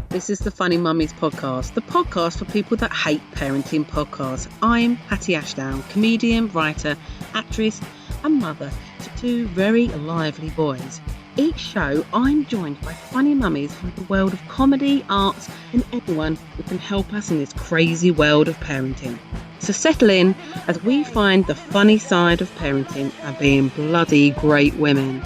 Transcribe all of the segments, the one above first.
This is the Funny Mummies podcast, the podcast for people that hate parenting podcasts. I'm Hatty Ashdown, comedian, writer, actress and mother to two very lively boys. Each show I'm joined by funny mummies from the world of comedy, arts and anyone who can help us in this crazy world of parenting. So settle in as we find the funny side of parenting and being bloody great women.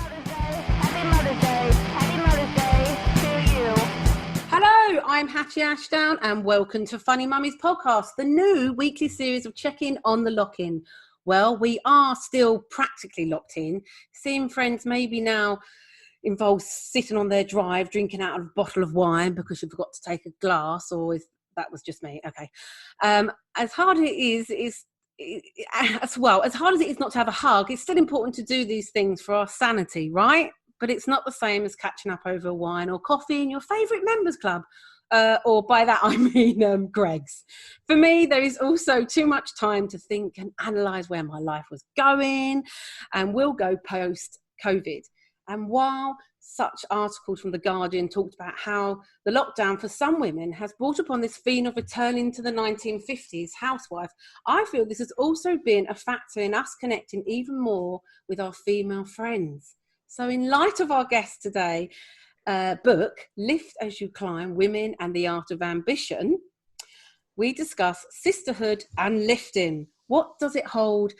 I'm Hatty Ashdown and welcome to Funny Mummies podcast, the new weekly series of check-in on the lock-in. Well, we are still practically locked in. Seeing friends maybe now involves sitting on their drive, drinking out of a bottle of wine because you forgot to take a glass, or is that was just me? Okay. As hard as it is not to have a hug, it's still important to do these things for our sanity, right? But it's not the same as catching up over wine or coffee in your favourite members club. Or by that I mean Greg's. For me, there is also too much time to think and analyse where my life was going and will go post-COVID. And while such articles from The Guardian talked about how the lockdown for some women has brought upon this feeling of returning to the 1950s housewife, I feel this has also been a factor in us connecting even more with our female friends. So in light of our guest today, book, Lift As You Climb, Women and the Art of Ambition, we discuss sisterhood and lifting. What does it hold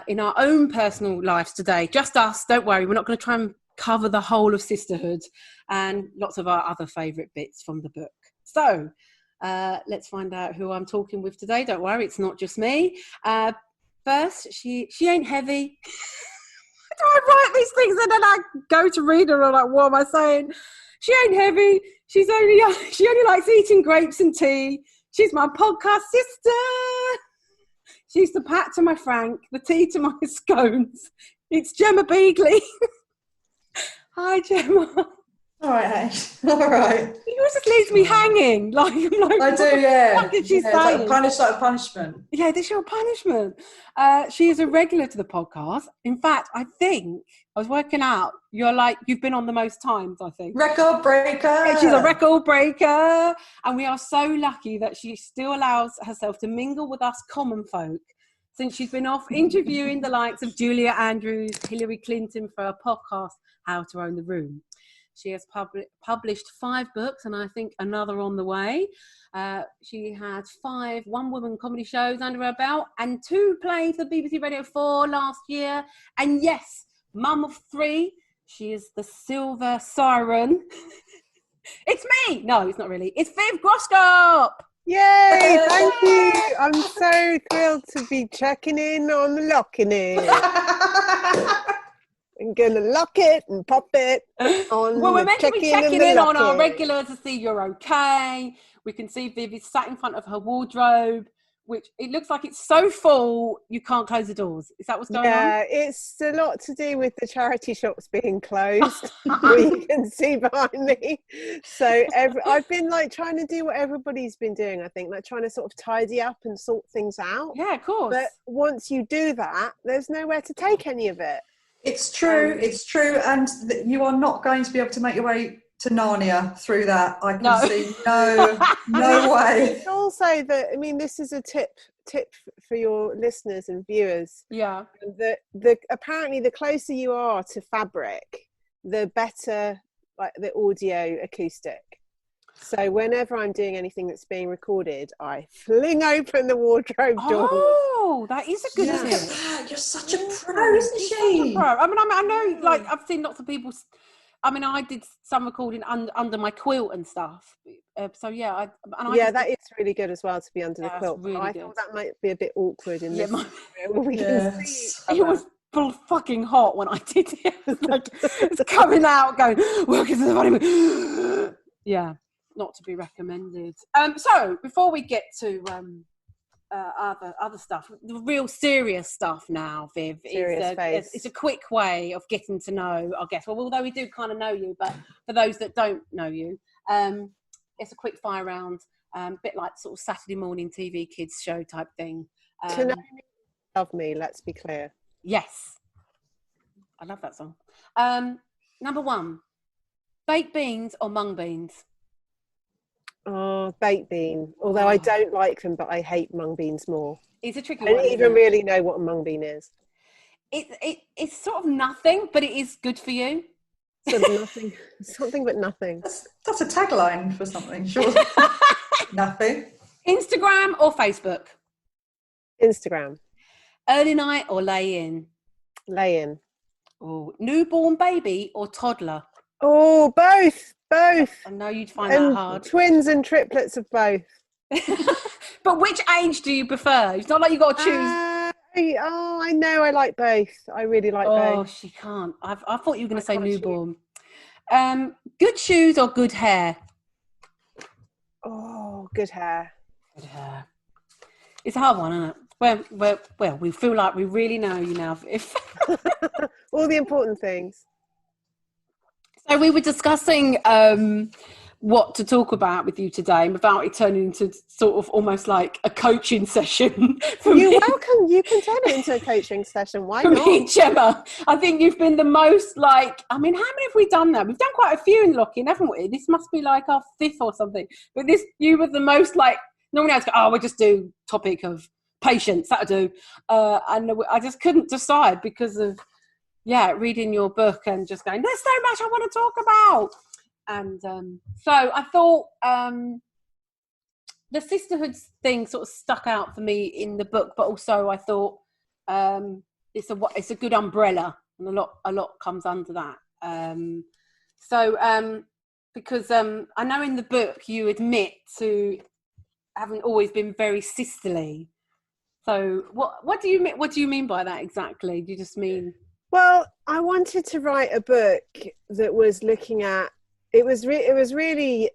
in our own personal lives today? Just us, don't worry, we're not going to try and cover the whole of sisterhood and lots of our other favourite bits from the book. So let's find out who I'm talking with today. Don't worry, it's not just me. First, she ain't heavy. I write these things and then I go to read her and I'm like, what am I saying? She ain't heavy. She only likes eating grapes and tea. She's my podcast sister. She's the Pat to my Frank, the tea to my scones. It's Gemma Beagley. Hi, Gemma. All right, Ash. All right. It always just leaves me hanging. Like, I'm like, I do, yeah. What did she say? Like a punishment. Yeah, this is your punishment. She is a regular to the podcast. In fact, I think I was working out. You've been on the most times, I think. Record breaker. Yeah, she's a record breaker. And we are so lucky that she still allows herself to mingle with us common folk since she's been off interviewing the likes of Julia Andrews, Hillary Clinton for a podcast, How to Own the Room. She has published 5 books and I think another on the way. She had 5 one-woman comedy shows under her belt and 2 playing for BBC Radio 4 last year. And yes, mum of 3. She is the silver siren. It's me! No, it's not really. It's Viv Groskop! Yay! Thank you. I'm so thrilled to be checking in on the locking in. I'm going to lock it and pop it on. Well, we're meant to be checking in on our regular to see you're okay. We can see Viv is sat in front of her wardrobe, which it looks like it's so full you can't close the doors. Is that what's going on? Yeah, it's a lot to do with the charity shops being closed. You can see behind me. So I've been trying to do what everybody's been doing, I think, trying to sort of tidy up and sort things out. Yeah, of course. But once you do that, there's nowhere to take any of it. It's true, and you are not going to be able to make your way to Narnia through that. I can see no way. It's also that, I mean, this is a tip for your listeners and viewers. Yeah. That apparently the closer you are to fabric, the better the audio acoustic. So whenever I'm doing anything that's being recorded, I fling open the wardrobe door. Oh, that is a good tip. You're such a pro, isn't she? I mean, I know, I've seen lots of people. I mean, I did some recording under my quilt and stuff. So yeah, that is really good as well to be under the quilt. Really I thought that might be a bit awkward in this. We can see it was fucking hot when I did it. It's coming out, going, welcome to the funny mood. Yeah. Not to be recommended. So before we get to other stuff, the real serious stuff now, Viv, it's a quick way of getting to know our guests. Well, although we do kind of know you, but for those that don't know you, it's a quick fire round, a bit like sort of Saturday morning TV kids show type thing. To know me, love me, let's be clear. Yes. I love that song. Number 1, baked beans or mung beans? Oh, baked bean. Although I don't like them, but I hate mung beans more. It's a tricky I one. don't even really know what a mung bean is. It's sort of nothing, but it is good for you. Sort of nothing. Something but nothing. That's a tagline for something, sure. Nothing. Instagram or Facebook? Instagram. Early night or lay in? Lay in. Oh, newborn baby or toddler? Oh, both. I know you'd find that hard. Twins and triplets of both. But which age do you prefer? It's not like you've got to choose. I know I like both. I really like both. Oh, she can't. I thought you were going to say newborn. Good shoes or good hair? Oh, good hair. Good hair. It's a hard one, isn't it? Well, we feel like we really know you now. If all the important things. So we were discussing what to talk about with you today, without it turning into sort of almost like a coaching session. You're welcome. You can turn it into a coaching session. Why not? Me and Gemma, I think you've been the most like, I mean, how many have we done now? We've done quite a few in Lock-In, haven't we? This must be like our 5th or something. But you were the most like, normally I was go, we'll just do topic of patience, that'll do. And I just couldn't decide because of, reading your book and just going, there's so much I want to talk about. And so I thought the sisterhood thing sort of stuck out for me in the book, but also I thought it's a good umbrella, and a lot comes under that. Because I know in the book you admit to having always been very sisterly. So what do you mean by that exactly? Do you just mean? Well, I wanted to write a book that was looking at. It was really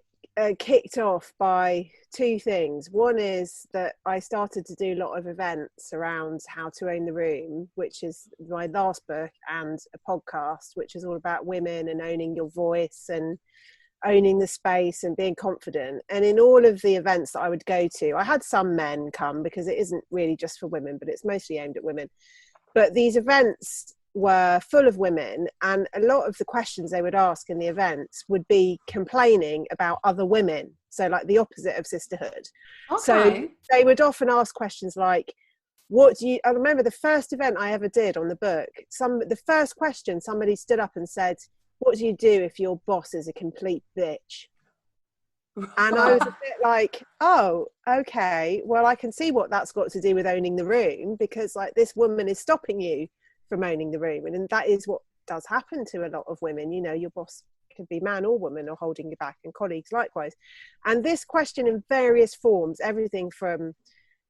kicked off by two things. One is that I started to do a lot of events around how to own the room, which is my last book, and a podcast, which is all about women and owning your voice and owning the space and being confident. And in all of the events that I would go to, I had some men come because it isn't really just for women, but it's mostly aimed at women. But these events were full of women, and a lot of the questions they would ask in the events would be complaining about other women, so like the opposite of sisterhood. Okay. So they would often ask questions like, I remember the first event I ever did on the book, the first question, somebody stood up and said, what do you do if your boss is a complete bitch? And I was a bit like, oh, okay, well, I can see what that's got to do with owning the room, because like this woman is stopping you from owning the room, and that is what does happen to a lot of women. You know, your boss could be man or woman or holding you back, and colleagues likewise. And this question in various forms, everything from,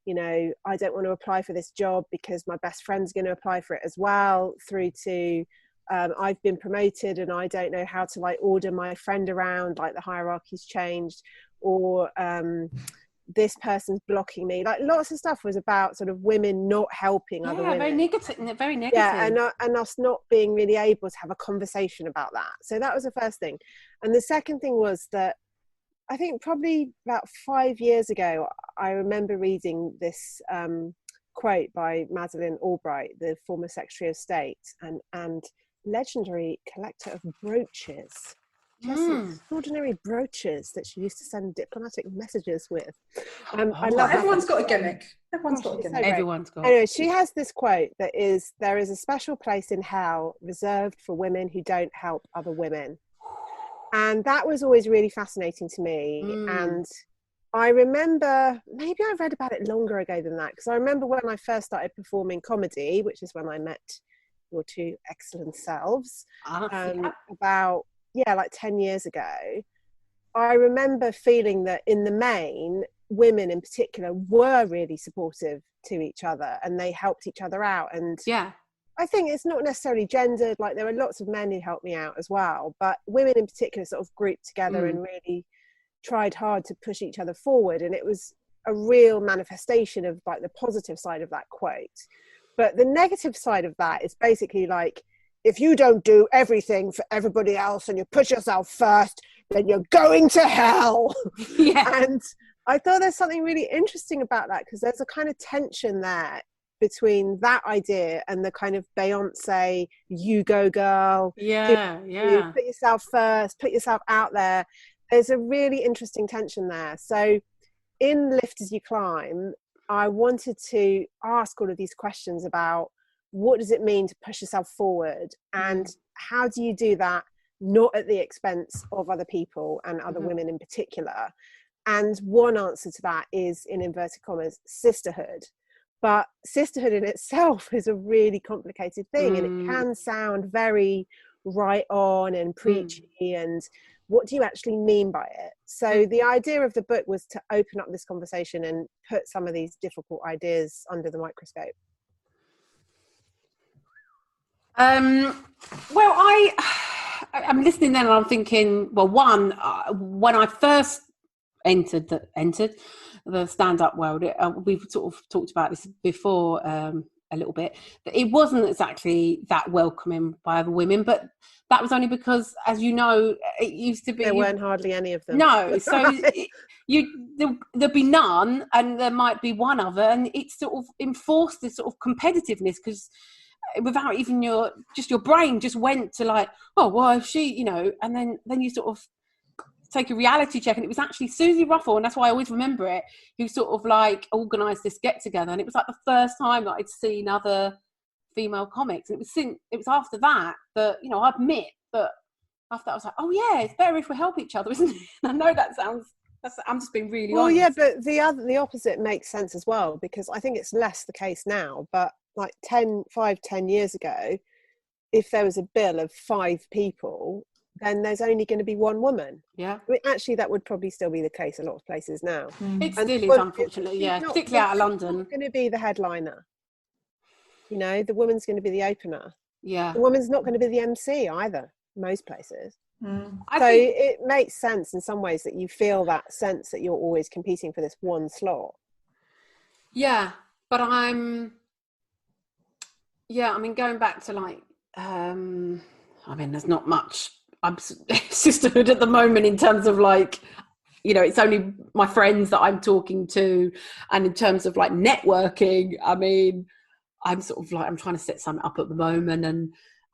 you know, I don't want to apply for this job because my best friend's going to apply for it as well, through to I've been promoted and I don't know how to like order my friend around, like the hierarchy's changed, or this person's blocking me. Like lots of stuff was about sort of women not helping other women. Very negative. Yeah, and us not being really able to have a conversation about that. So that was the first thing. And the second thing was that I think probably about 5 years ago, I remember reading this quote by Madeleine Albright, the former Secretary of State and legendary collector of brooches. Just extraordinary brooches that she used to send diplomatic messages with. I love everyone's got a gimmick. Everyone's got a gimmick. Everyone's got. Anyway, she has this quote that is, there is a special place in hell reserved for women who don't help other women. And that was always really fascinating to me. And I remember, maybe I read about it longer ago than that, because I remember when I first started performing comedy, which is when I met your two excellent selves, about like 10 years ago, I remember feeling that in the main, women in particular were really supportive to each other and they helped each other out. And I think it's not necessarily gendered, like there were lots of men who helped me out as well, but women in particular sort of grouped together and really tried hard to push each other forward. And it was a real manifestation of like the positive side of that quote. But the negative side of that is basically like, if you don't do everything for everybody else and you put yourself first, then you're going to hell. Yeah. And I thought there's something really interesting about that, because there's a kind of tension there between that idea and the kind of Beyonce, you go girl. You put yourself first, put yourself out there. there's a really interesting tension there. So in Lift as You Climb, I wanted to ask all of these questions about what does it mean to push yourself forward, and how do you do that not at the expense of other people and other women in particular. And one answer to that is, in inverted commas, sisterhood. But sisterhood in itself is a really complicated thing, and it can sound very right on and preachy, and what do you actually mean by it? So the idea of the book was to open up this conversation and put some of these difficult ideas under the microscope. Well, I'm listening then and I'm thinking, well, one, when I first entered the stand-up world, we've sort of talked about this before a little bit, that it wasn't exactly that welcoming by other women, but that was only because, as you know, it used to be there weren't hardly any of them. No, so there'd be none, and there might be one other, and it sort of enforced this sort of competitiveness, because without even your brain just went to like, oh, well, if she, and then you sort of take a reality check, and it was actually Susie Ruffle, and that's why I always remember it, who sort of like organised this get together, and it was like the first time that I'd seen other female comics, and it was after that I admit that after that I was like, oh yeah, it's better if we help each other, isn't it? And I know I'm just being really honest. Yeah, but the opposite makes sense as well, because I think it's less the case now, but like 10 years ago, if there was a bill of 5 people, then there's only going to be one woman. Yeah. I mean, actually, that would probably still be the case a lot of places now. It still is, unfortunately, yeah, particularly out of London. It's going to be the headliner. The woman's going to be the opener. Yeah. The woman's not going to be the MC either, most places. It makes sense in some ways that you feel that sense that you're always competing for this one slot. Yeah, but going back to like, there's not much sisterhood at the moment in terms of like, it's only my friends that I'm talking to, and in terms of like networking, I'm sort of like, I'm trying to set something up at the moment,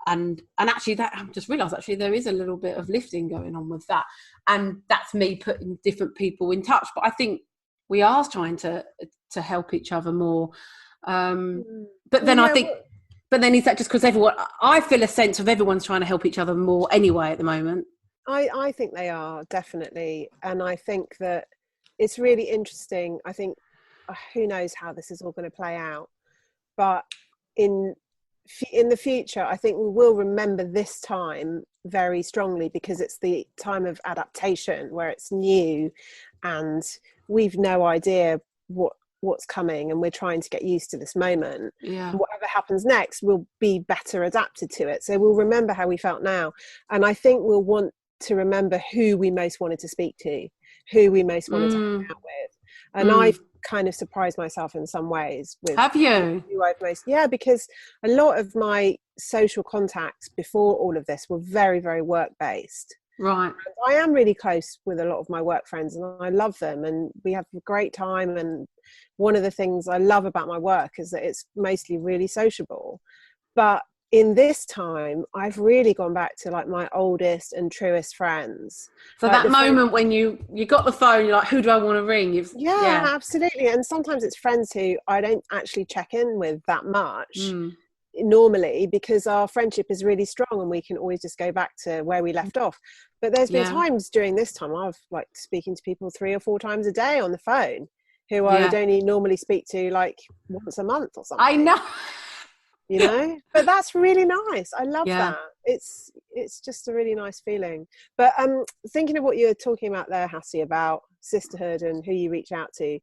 and actually that I've just realised actually there is a little bit of lifting going on with that, and that's me putting different people in touch. But I think we are trying to help each other more. But then But then is that just because I feel a sense of everyone's trying to help each other more anyway at the moment. I think they are, definitely. And I think that it's really interesting. I think who knows how this is all going to play out. But in the future, I think we will remember this time very strongly, because it's the time of adaptation where it's new and we've no idea what's coming, and we're trying to get used to this moment. Yeah. Whatever happens next, we'll be better adapted to it. So we'll remember how we felt now. And I think we'll want to remember who we most wanted to speak to, who we most wanted to hang out with. And I've kind of surprised myself in some ways with have you who I've most, because a lot of my social contacts before all of this were very, very work based. Right. And I am really close with a lot of my work friends, and I love them, and we have a great time. And one of the things I love about my work is that it's mostly really sociable. But in this time, I've really gone back to like my oldest and truest friends. So like that moment when you got the phone, you're like, who do I want to ring? Yeah, absolutely. And sometimes it's friends who I don't actually check in with that much normally, because our friendship is really strong and we can always just go back to where we left off. But there's been times during this time I've like speaking to people 3 or 4 times a day on the phone who I would only normally speak to like once a month or something. I know. But that's really nice. I love that. It's just a really nice feeling. But thinking of what you were talking about there, Hatty, about sisterhood and who you reach out to,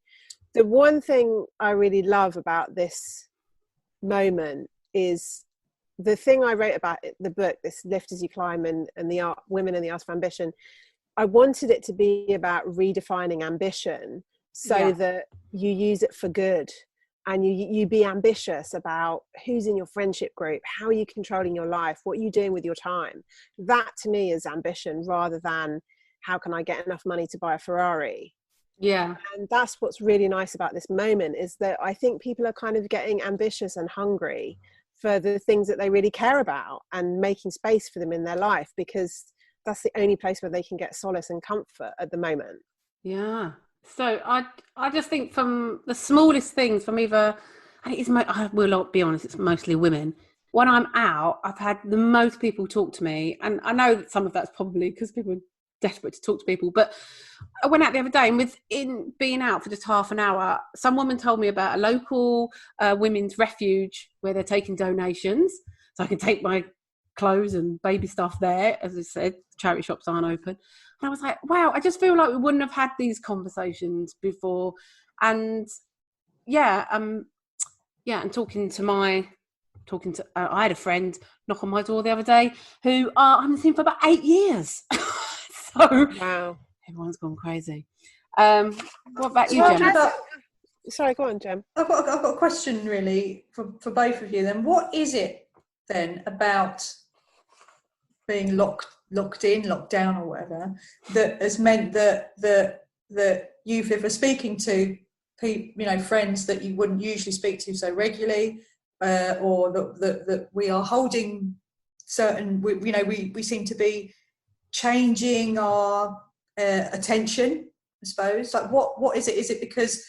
the one thing I really love about this moment is the thing I wrote about the book, this Lift as You Climb, and the art, women in the art of ambition. I wanted it to be about redefining ambition so that you use it for good. And you be ambitious about who's in your friendship group, how are you controlling your life, what are you doing with your time. That to me is ambition, rather than how can I get enough money to buy a Ferrari. Yeah. And that's what's really nice about this moment, is that I think people are kind of getting ambitious and hungry for the things that they really care about, and making space for them in their life, because that's the only place where they can get solace and comfort at the moment. Yeah. So I just think from the smallest things, from either, and it is, I will be honest, it's mostly women. When I'm out, I've had the most people talk to me, and I know that some of that's probably because people are desperate to talk to people, but I went out the other day, and within being out for just half an hour, some woman told me about a local women's refuge where they're taking donations, so I can take my clothes and baby stuff there. As I said, charity shops aren't open. And I was like, wow, I just feel like we wouldn't have had these conversations before. And and talking to I had a friend knock on my door the other day who I haven't seen for about 8 years. So wow, everyone's gone crazy. What about you, Gemma? Sorry, go on, Gem. I've got a question really for both of you then. What is it then about being locked in, locked down or whatever, that has meant that you, Viv, are speaking to friends that you wouldn't usually speak to so regularly, or that we are holding certain, we seem to be changing our attention, I suppose. Like what is it? Is it because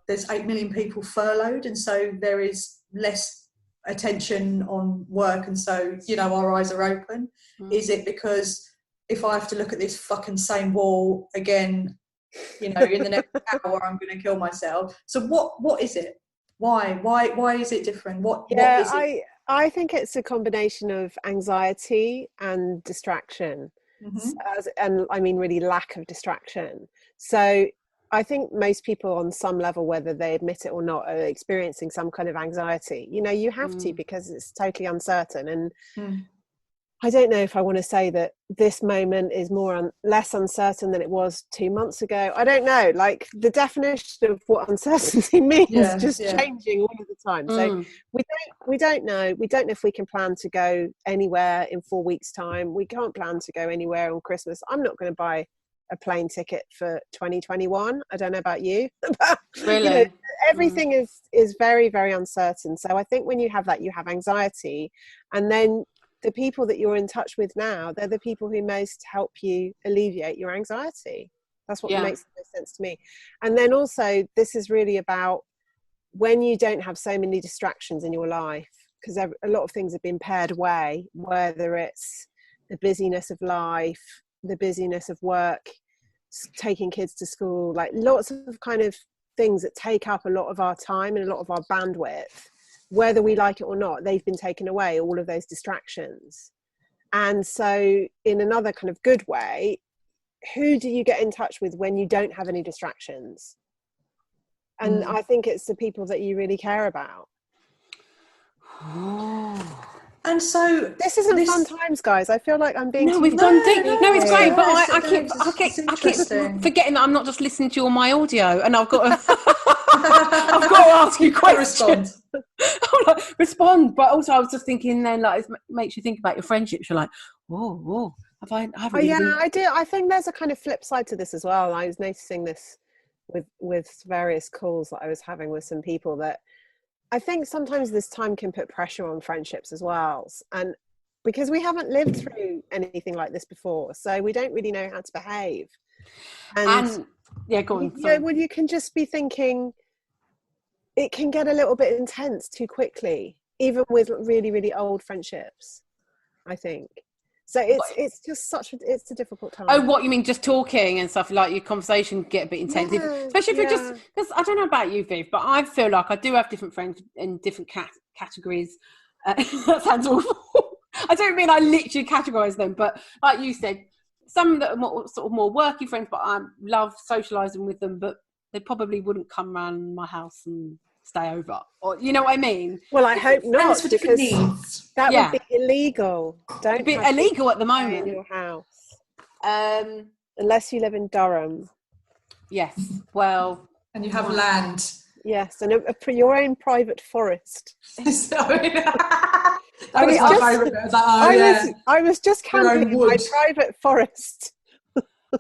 there's 8 million people furloughed and so there is less attention on work and so our eyes are open? Is it because if I have to look at this fucking same wall again in the next hour I'm going to kill myself? So what is it? Why is it different? What is it? I think it's a combination of anxiety and distraction. And I mean really lack of distraction. So I think most people on some level, whether they admit it or not, are experiencing some kind of anxiety. You have to, because it's totally uncertain. And I don't know if I want to say that this moment is less uncertain than it was 2 months ago. I don't know. Like, the definition of what uncertainty means changing all of the time. So we don't know. We don't know if we can plan to go anywhere in 4 weeks' time. We can't plan to go anywhere on Christmas. I'm not going to buy a plane ticket for 2021. I don't know about you. Really? Everything is very, very uncertain. So I think when you have that, you have anxiety. And then the people that you're in touch with now, they're the people who most help you alleviate your anxiety. That's what makes the most sense to me. And then also, this is really about when you don't have so many distractions in your life, because a lot of things have been pared away, whether it's the busyness of life, the busyness of work, taking kids to school, like lots of kind of things that take up a lot of our time and a lot of our bandwidth, whether we like it or not. They've been taken away, all of those distractions. And so in another kind of good way, who do you get in touch with when you don't have any distractions? And I think it's the people that you really care about. And so this isn't fun times, guys. I feel like I'm being we've gone deep. No, it's great, but I keep forgetting that I'm not just listening to you on my audio, and I've got to I've got to ask you questions. Respond. But also, I was just thinking then, like, it makes you think about your friendships. You're like, whoa, I do. I think there's a kind of flip side to this as well. I was noticing this with various calls that I was having with some people, that I think sometimes this time can put pressure on friendships as well. And because we haven't lived through anything like this before, so we don't really know how to behave. And go on. You can just be thinking it can get a little bit intense too quickly, even with really, really old friendships, I think. So it's just it's a difficult time. Oh, what you mean, just talking and stuff, like your conversation get a bit intense, especially if you're just, because I don't know about you, Viv, but I feel like I do have different friends in different categories. That sounds awful. I don't mean I literally categorise them, but like you said, some that are more worky friends, but I love socialising with them, but they probably wouldn't come around my house and stay over, or you know what I mean. Well, I hope not, for different needs. That would be illegal. It'd be illegal at the moment in your house, unless you live in Durham. Yes, well, and you have land. Yes, and for your own private forest. I was just camping in my private forest.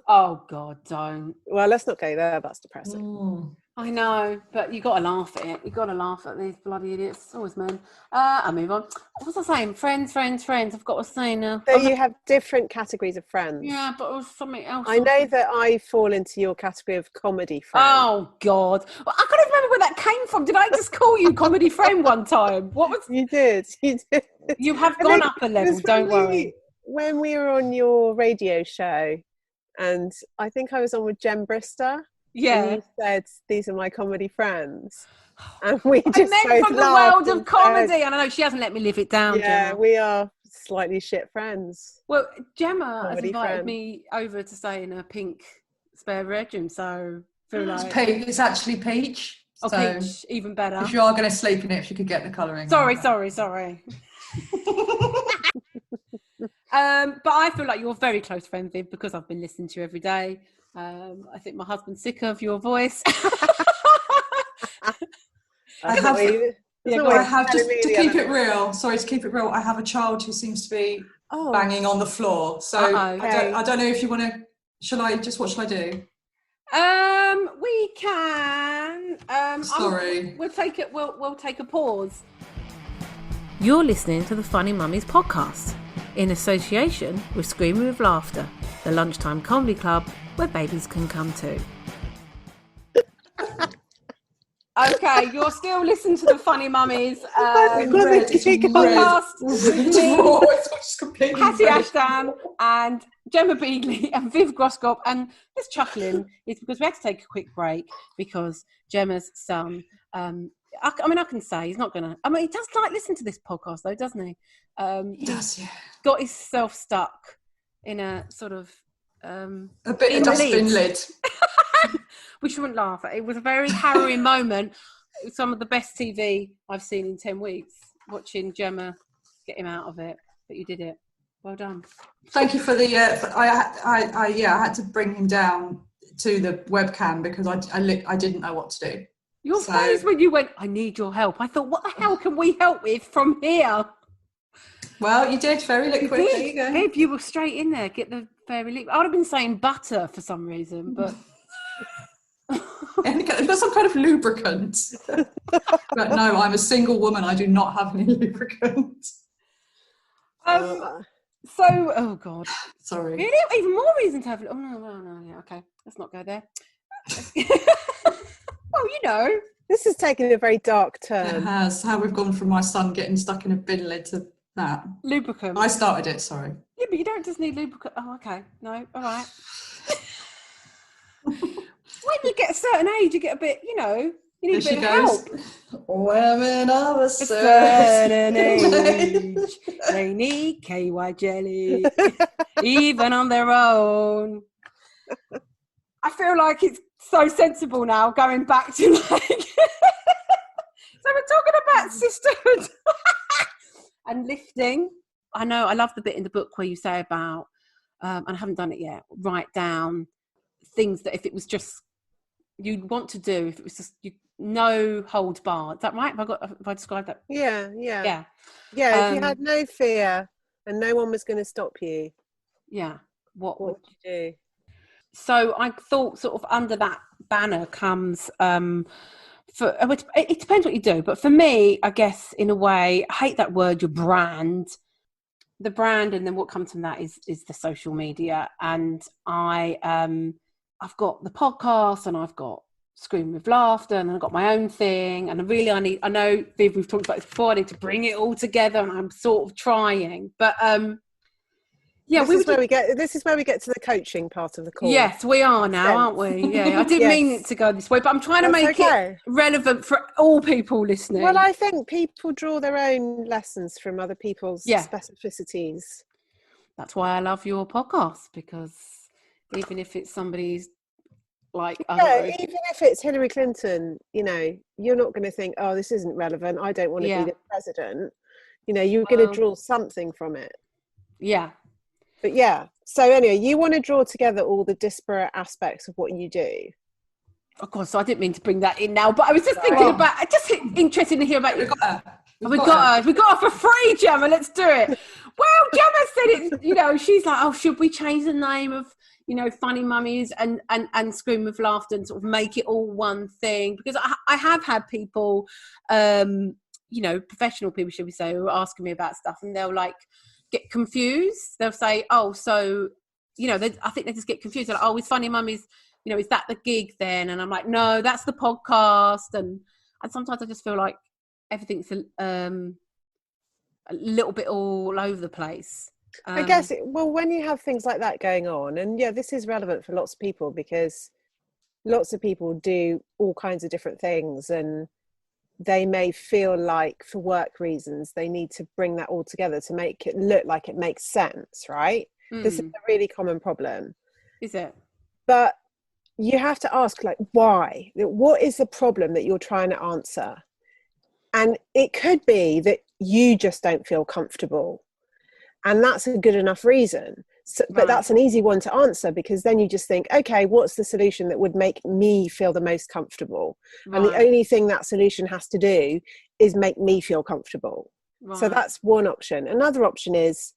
Oh God, don't. Well, let's not go there. That's depressing. I know, but you got to laugh at it. You got to laugh at these bloody idiots. It's always men. I'll move on. What was I saying? Friends. I've got to say now. So you have different categories of friends. Yeah, but it was something else. I know that I fall into your category of comedy friend. Oh God! Well, I can't even remember where that came from. Did I just call you comedy friend one time? What was? You did. You have gone up a level. Don't worry. When we were on your radio show, and I think I was on with Jem Brister. Yeah. And you said, these are my comedy friends. And we just I meant from the world of comedy. And I know she hasn't let me live it down. Yeah, Gemma. we are slightly shit friends. Well, Gemma has Comedy invited friend. me over to stay in a pink spare bedroom, so I feel like... It's actually peach. Oh, so peach, even better. if you are going to sleep in it, if you could get the colouring. Sorry. But I feel like you're a very close friend, Viv, because I've been listening to you every day. I think my husband's sick of your voice. I have just to keep it real. Sorry, to keep it real. I have a child who seems to be banging on the floor. So I don't know if you want to. What shall I do? We can. Sorry. We'll take it. We'll take a pause. You're listening to the Funny Mummies podcast in association with Screaming with Laughter, the lunchtime comedy club where babies can come too. Okay, you're still listening to the Funny Mummies podcast with me, Hatty Ashton and Gemma Beagley and Viv Groskop. And this chuckling is because we had to take a quick break because Gemma's son, I can say he's not going to... he does like listen to this podcast though, doesn't he? He does, yeah. Got himself stuck in a sort of... a bit of dustbin lid. We shouldn't laugh at it. It was a very harrowing moment. It was some of the best TV I've seen in 10 weeks, watching Gemma get him out of it. But you did it. Well done. Thank you for the... I had to bring him down to the webcam because I didn't know what to do. Your face when you went, I need your help. I thought, what the hell can we help with from here? Well, you did. Very liquid. There you go. If you were straight in there, get the very liquid. I would have been saying butter for some reason, but... You've got some kind of lubricant. But no, I'm a single woman. I do not have any lubricant. Oh God. Sorry. Even more reason to have. Oh no. Yeah, okay. Let's not go there. Well, this is taking a very dark turn. It has. How we've gone from my son getting stuck in a bin lid to that. Lubricant. I started it. Sorry. Yeah, but you don't just need lubricant. Oh, okay. No. All right. When you get a certain age, you get a bit, you need a bit of help. Women of a certain age, they need KY jelly, even on their own. I feel like it's so sensible now, going back to so we're talking about sisterhood and lifting. I know, I love the bit in the book where you say about, and I haven't done it yet, write down things that if it was just you'd want to do, if it was just no holds barred. Is that right? Have I described that? Yeah. If you had no fear and no one was going to stop you. Yeah. What would you do? So I thought sort of under that banner comes it depends what you do, but for me, I guess in a way, I hate that word, your brand. The brand, and then what comes from that is the social media. And I've got the podcast and I've got Scream with Laughter and I've got my own thing. And I know, Viv, we've talked about this before, I need to bring it all together and I'm sort of trying. But this is where we get to the coaching part of the course. Yes, we are now, aren't we? Yeah, I didn't mean it to go this way, but I'm trying to make it relevant for all people listening. Well, I think people draw their own lessons from other people's specificities. That's why I love your podcast, because even if it's somebody's like... even if it's Hillary Clinton, you're not going to think, oh, this isn't relevant, I don't want to be the president. You're going to draw something from it. Yeah. But so anyway, you want to draw together all the disparate aspects of what you do. Of course, so I didn't mean to bring that in now, but I was just thinking about, just interested to hear about you. We got her for free, Gemma. Let's do it. Well, Gemma said it. She's like, oh, should we change the name of funny mummies and scream with laughter and sort of make it all one thing? Because I have had people, professional people, should we say, who are asking me about stuff, and they'll like get confused. They'll say, oh, so, I think they just get confused. They're like, oh, with funny mummies, is that the gig then? And I'm like, no, that's the podcast. And sometimes I just feel like everything's a little bit all over the place. I guess, when you have things like that going on, and this is relevant for lots of people, because lots of people do all kinds of different things, and they may feel like for work reasons they need to bring that all together to make it look like it makes sense, right? This is a really common problem. Is it? But you have to ask, like, why? What is the problem that you're trying to answer? And it could be that you just don't feel comfortable, and that's a good enough reason. So, but that's an easy one to answer, because then you just think, okay, what's the solution that would make me feel the most comfortable? And the only thing that solution has to do is make me feel comfortable. So that's one option. Another option is,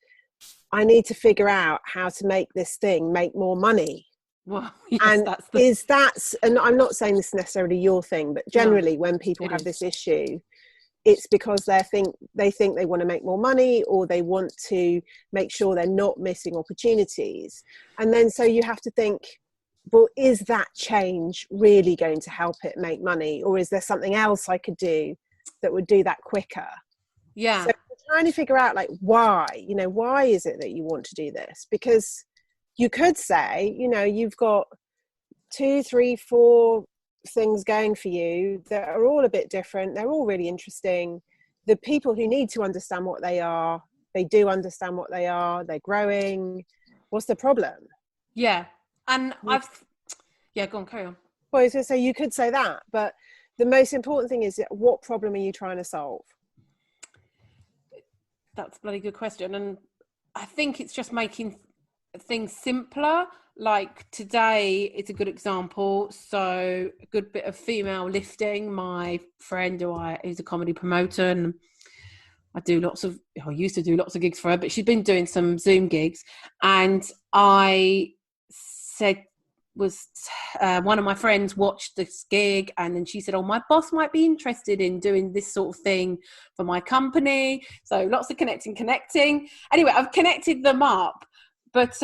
I need to figure out how to make this thing make more money. Well, yes, and and I'm not saying this is necessarily your thing, but generally when people have this issue, it's because they think they want to make more money, or they want to make sure they're not missing opportunities. And then so you have to think, well, is that change really going to help it make money, or is there something else I could do that would do that quicker? Yeah. So we're trying to figure out, like, why is it that you want to do this? Because you could say, you've got 2, 3, 4 things going for you that are all a bit different. They're all really interesting. The people who need to understand what they are, they do understand what they are. They're growing. What's the problem? Yeah. And go on, carry on. Well, I was going to say, you could say that, but the most important thing is, what problem are you trying to solve? That's a bloody good question. And I think it's just making things simpler. Like today, it's a good example. So a good bit of female lifting. My friend who's a comedy promoter, and I used to do lots of gigs for her, but she's been doing some Zoom gigs. And I said, one of my friends watched this gig, and then she said, oh, my boss might be interested in doing this sort of thing for my company. So lots of connecting. Anyway, I've connected them up. But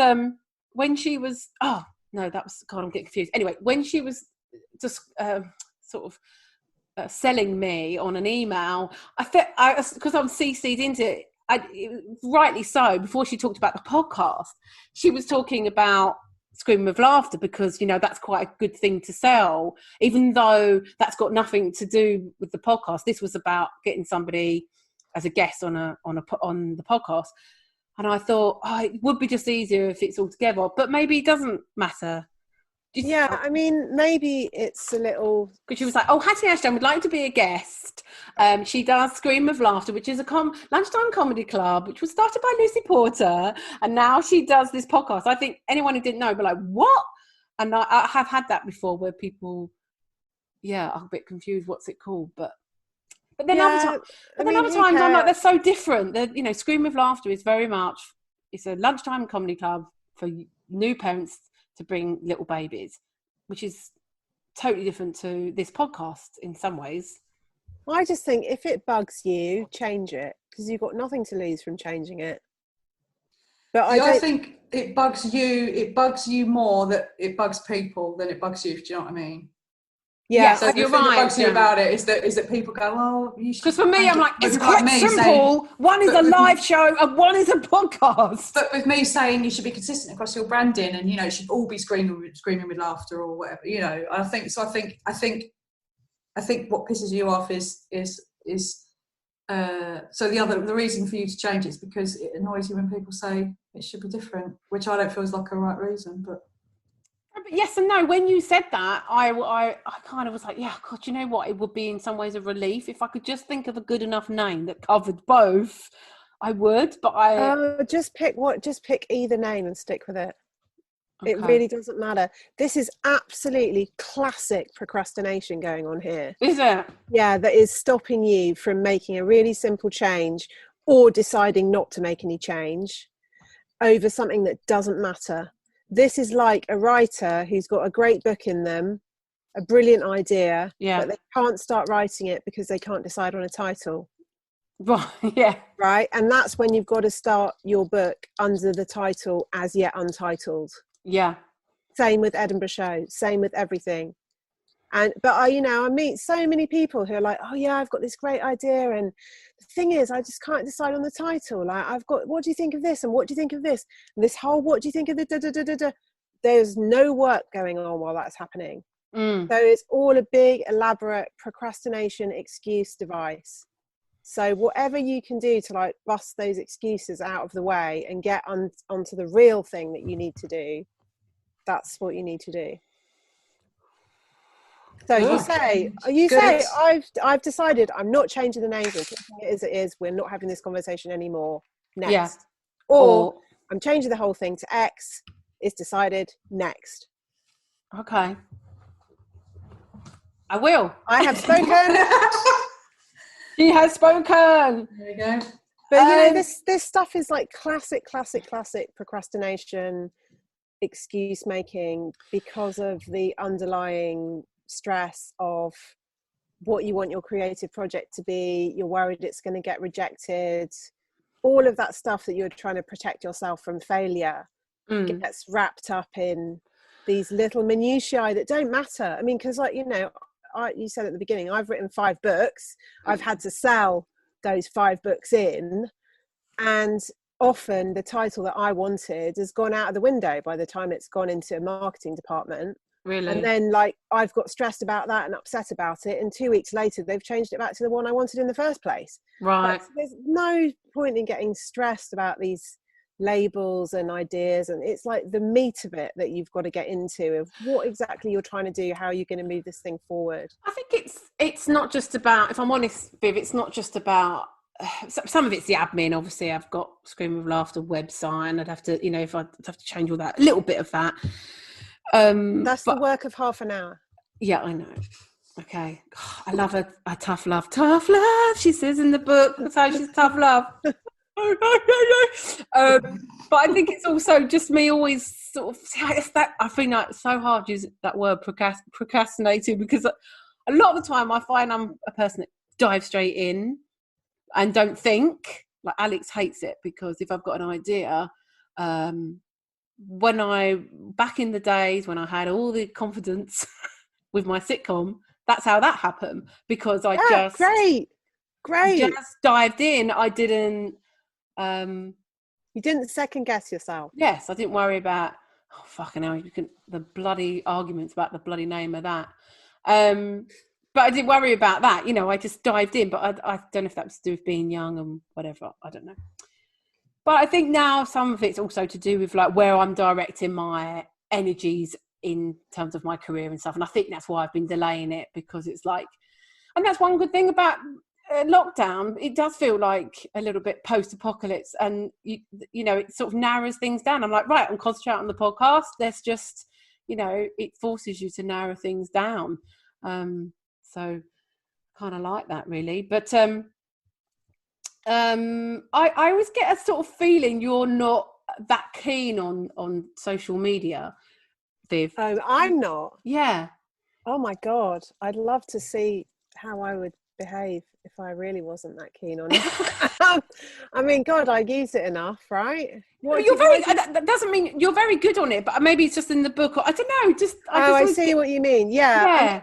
when she was, I'm getting confused. Anyway, when she was just selling me on an email, because I'm CC'd into it, rightly so, before she talked about the podcast, she was talking about Scream with Laughter, because, that's quite a good thing to sell, even though that's got nothing to do with the podcast. This was about getting somebody as a guest on the podcast. And I thought, it would be just easier if it's all together, but maybe it doesn't matter. I mean, maybe it's a little... Because she was like, oh, Hatty Ashton would like to be a guest. She does Scream with Laughter, which is a lunchtime comedy club, which was started by Lucy Porter. And now she does this podcast. I think anyone who didn't know would be like, what? And I have had that before, where people, are a bit confused. What's it called? But then other times I'm like, they're so different. They're, Scream with Laughter is very much, it's a lunchtime comedy club for new parents to bring little babies, which is totally different to this podcast in some ways. I just think if it bugs you, change it, because you've got nothing to lose from changing it. But I think it bugs you. It bugs you more that it bugs people than it bugs you. Do you know what I mean? Yeah, so the thing that bugs me about it is that people go, oh, you should. Because for me, I'm like, it's quite simple. One is a live show and one is a podcast. But with me saying you should be consistent across your branding, and it should all be screaming with laughter or whatever. I think so. I think what pisses you off is so the reason for you to change it is because it annoys you when people say it should be different, which I don't feel is like a right reason, but. But yes and no. When you said that, I kind of was like, yeah, God, you know what? It would be in some ways a relief if I could just think of a good enough name that covered both. I would, but just pick either name and stick with it. Okay. It really doesn't matter. This is absolutely classic procrastination going on here. Is it? Yeah, that is stopping you from making a really simple change, or deciding not to make any change over something that doesn't matter. this is like a writer who's got a great book in them, a brilliant idea, but they can't start writing it because they can't decide on a title. Right, yeah. Right, and that's when you've got to start your book under the title As Yet Untitled. Yeah. Same with Edinburgh Show, same with everything. But I meet so many people who are like, oh yeah, I've got this great idea, and the thing is, I just can't decide on the title. Like, what do you think of this, and what do you think of this, and this whole, what do you think of the da da da da da? There's no work going on while that's happening. So it's all a big, elaborate procrastination excuse device. So whatever you can do to like bust those excuses out of the way and get onto the real thing that you need to do, that's what you need to do. So you say I've decided I'm not changing the names, and keeping it as it is. We're not having this conversation anymore. Next. Yeah. Or I'm changing the whole thing to X. It's decided. Next. Okay. I will. I have spoken. She has spoken. There you go. But this stuff is like classic procrastination, excuse making, because of the underlying stress of what you want your creative project to be. You're worried it's going to get rejected. All of that stuff that you're trying to protect yourself from failure gets wrapped up in these little minutiae that don't matter. I mean, because you said at the beginning, I've written 5 books. I've had to sell those 5 books in, and often the title that I wanted has gone out of the window by the time it's gone into a marketing department. Really? And then I've got stressed about that and upset about it, and 2 weeks later they've changed it back to the one I wanted in the first place. Right. There's no point in getting stressed about these labels and ideas, and it's like the meat of it that you've got to get into, of what exactly you're trying to do, how you're going to move this thing forward. I think it's not just about, if I'm honest, Viv, it's not just about some of it's the admin. Obviously I've got Scream of Laughter website, and I'd have to, if I'd have to change all that, a little bit of that. That's the work of half an hour. Yeah, I know. Okay. I love a tough love. Tough love, she says in the book. That's how she's tough love. But I think it's also just me always sort of, I think it's so hard to use that word procrastinating, because a lot of the time I find I'm a person that dives straight in and don't think. Like Alex hates it, because if I've got an idea, back in the days when I had all the confidence with my sitcom, that's how that happened, because I just just dived in. I didn't you didn't second guess yourself. Yes, I didn't worry about fucking hell, the bloody arguments about the bloody name of that. But I didn't worry about that. I just dived in. But I don't know if that was to do with being young and whatever. I don't know. But I think now some of it's also to do with like where I'm directing my energies in terms of my career and stuff. And I think that's why I've been delaying it, because it's like, and that's one good thing about lockdown. It does feel like a little bit post-apocalypse, and it sort of narrows things down. I'm like, right, I'm concentrating on the podcast. Let's just, it forces you to narrow things down. So kind of like that, really. But I always get a sort of feeling you're not that keen on social media, Viv. Oh, I'm not. Yeah. Oh my God, I'd love to see how I would behave if I really wasn't that keen on it. I mean, God, I use it enough, right? That doesn't mean you're very good on it, but maybe it's just in the book, or I don't know. I see what you mean. Yeah.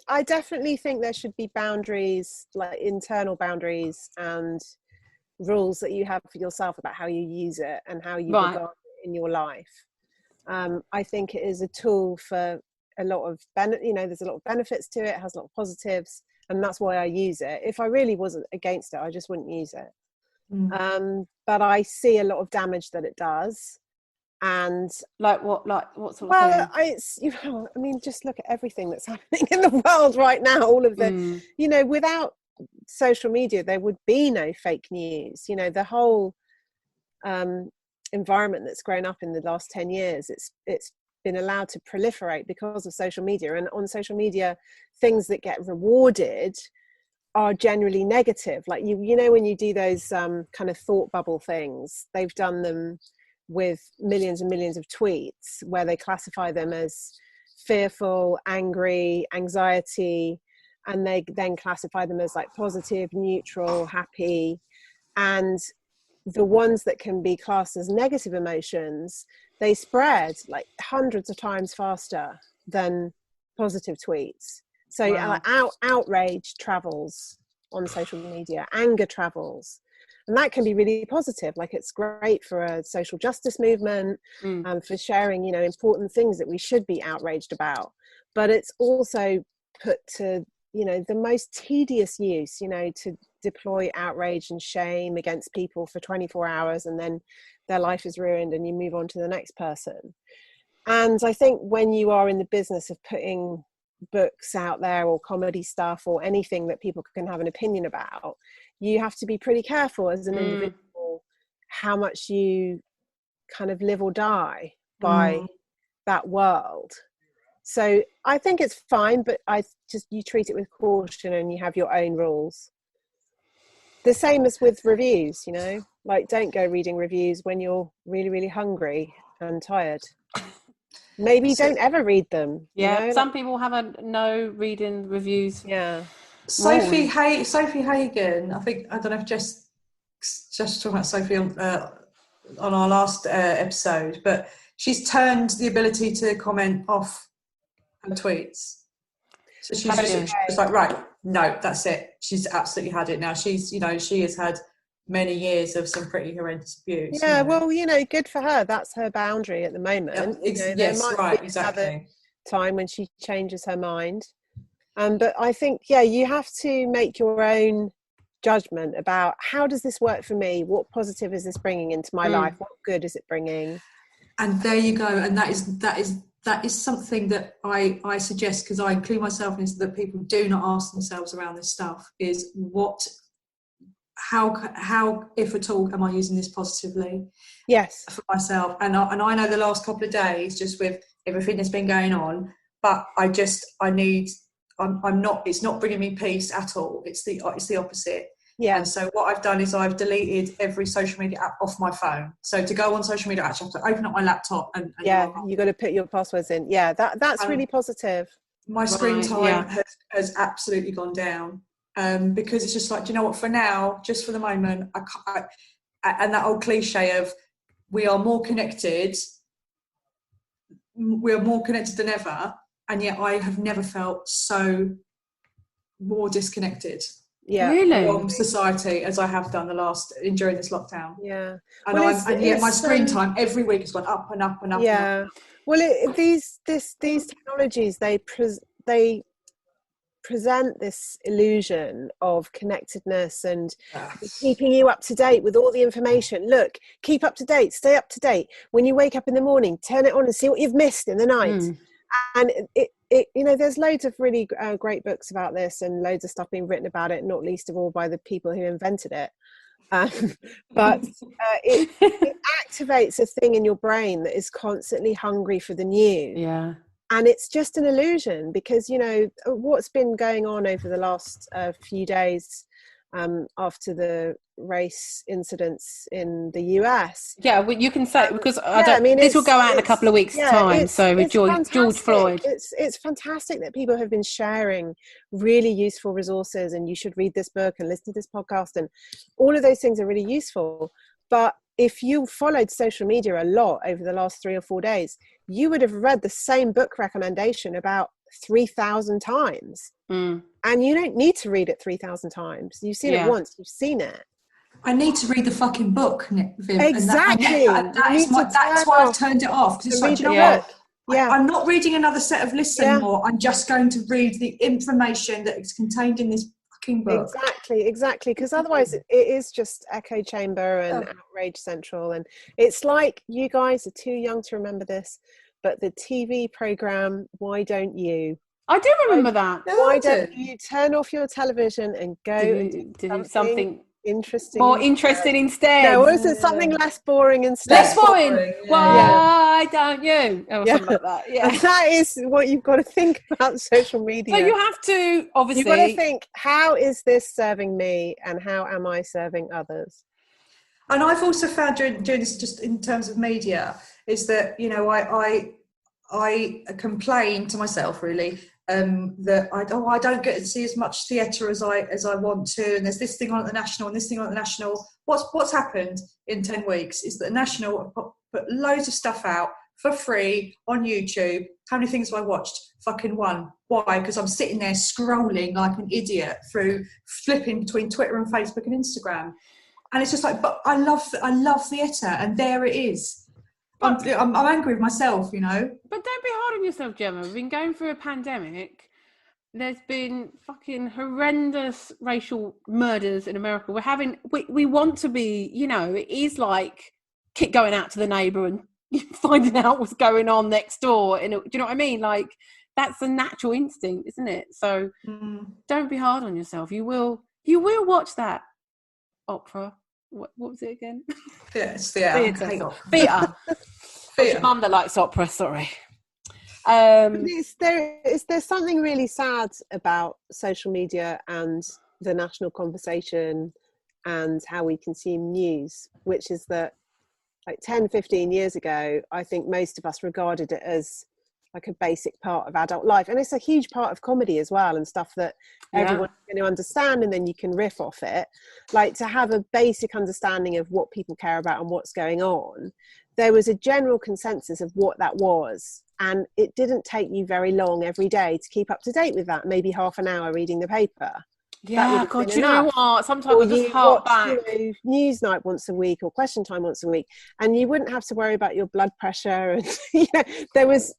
I definitely think there should be boundaries, like internal boundaries and rules that you have for yourself about how you use it and how you regard it in your life. I think it is a tool for a lot of there's a lot of benefits to it. It has a lot of positives, and that's why I use it. If I really wasn't against it, I just wouldn't use it. But I see a lot of damage that it does. And like what sort of thing? I mean, just look at everything that's happening in the world right now. All of the, without social media, there would be no fake news. The whole environment that's grown up in the last 10 years, it's been allowed to proliferate because of social media. And on social media, things that get rewarded are generally negative. Like when you do those kind of thought bubble things, they've done them with millions and millions of tweets where they classify them as fearful, angry, anxiety, and they then classify them as like positive, neutral, happy. And the ones that can be classed as negative emotions, they spread like hundreds of times faster than positive tweets. So outrage travels on social media, anger travels, and that can be really positive. Like it's great for a social justice movement, for sharing, you know, important things that we should be outraged about. But it's also put to, you know, the most tedious use, you know, to deploy outrage and shame against people for 24 hours and then their life is ruined and you move on to the next person. And I think when you are in the business of putting books out there or comedy stuff or anything that people can have an opinion about, you have to be pretty careful as an individual how much you kind of live or die by that world. So I think it's fine, but you treat it with caution and you have your own rules. The same as with reviews, you know, like don't go reading reviews when you're really, really hungry and tired. Maybe don't ever read them. Yeah, you know? some people have a no reading reviews. Yeah. Sophie Hagen, I don't know if just talking about Sophie on our last episode, but she's turned the ability to comment off her tweets. So she's just like, right, no, that's it. She's absolutely had it now. She's, you know, she has had many years of some pretty horrendous abuse. Yeah, you know. well, you know, good for her. That's her boundary at the moment. There might be another time when she changes her mind. But I think, you have to make your own judgment about how does this work for me? What positive is this bringing into my life? What good is it bringing? And there you go. And that is something that I suggest, because I include myself in this, that people do not ask themselves around this stuff, is how, if at all, am I using this positively? Yes. For myself. And I know the last couple of days, just with everything that's been going on, but it's not bringing me peace at all. It's the opposite. Yeah. And so what I've done is I've deleted every social media app off my phone. So to go on social media, I actually have to open up my laptop and you got to put your passwords in. Yeah, that's really positive. My screen time has absolutely gone down. Because it's just like, do you know what, for now, just for the moment, and that old cliche of we are more connected than ever, and yet I have never felt so more disconnected from society as I have done during this lockdown. Yeah. And yet my screen time every week has gone up and up and up. Yeah. And up. Well, these technologies, they present this illusion of connectedness and keeping you up to date with all the information. Look, keep up to date, stay up to date. When you wake up in the morning, turn it on and see what you've missed in the night. And it you know, there's loads of really great books about this and loads of stuff being written about it, not least of all by the people who invented it. But it activates a thing in your brain that is constantly hungry for the new. Yeah. And it's just an illusion, because, you know, what's been going on over the last few days after the race incidents in the US. Yeah, well, you can say, because this will go out in a couple of weeks' time. So with George Floyd. It's fantastic that people have been sharing really useful resources, and you should read this book and listen to this podcast, and all of those things are really useful. But if you followed social media a lot over the last 3 or 4 days, you would have read the same book recommendation about 3,000 times. And you don't need to read it 3,000 times. You've seen it once, you've seen it. I need to read the fucking book, Viv. Exactly. That's why I've turned it off. Because it's like, you know what? I'm not reading another set of lists anymore. I'm just going to read the information that is contained in this fucking book. Exactly. Because otherwise it is just echo chamber and outrage central. And it's like, you guys are too young to remember this, but the TV program, Why Don't You? I do remember that. Why don't you turn off your television and go and do something interesting? More interesting instead. No, or is it something less boring instead? Less boring. Why don't you? Or something like that. Yeah. And that is what you've got to think about social media. So you have to, obviously. You've got to think, how is this serving me and how am I serving others? And I've also found during this, just in terms of media, is that, you know, I complain to myself really that I don't get to see as much theatre as I want to, and there's this thing on at the National and this thing on at the National. What's happened in 10 weeks is that the National have put loads of stuff out for free on YouTube. How many things have I watched? Fucking one. Why? Because I'm sitting there scrolling like an idiot through, flipping between Twitter and Facebook and Instagram. And it's just like, but I love theatre, and there it is. I'm angry with myself, you know. But don't be hard on yourself, Gemma. We've been going through a pandemic. There's been fucking horrendous racial murders in America. We want to be, you know, it is like keep going out to the neighbour and finding out what's going on next door. Do you know what I mean? Like, that's a natural instinct, isn't it? So don't be hard on yourself. You will watch that opera. What was it again? Yeah, it's theatre. Theatre. Your mum that likes opera, sorry. There's something really sad about social media and the national conversation and how we consume news, which is that like 10, 15 years ago, I think most of us regarded it as like a basic part of adult life. And it's a huge part of comedy as well, and stuff that everyone's going to understand, and then you can riff off it. Like, to have a basic understanding of what people care about and what's going on, there was a general consensus of what that was. And it didn't take you very long every day to keep up to date with that, maybe half an hour reading the paper. Yeah, God, you know what? Sometimes I just hark back. You know, Newsnight once a week or Question Time once a week, and you wouldn't have to worry about your blood pressure. And you know, there was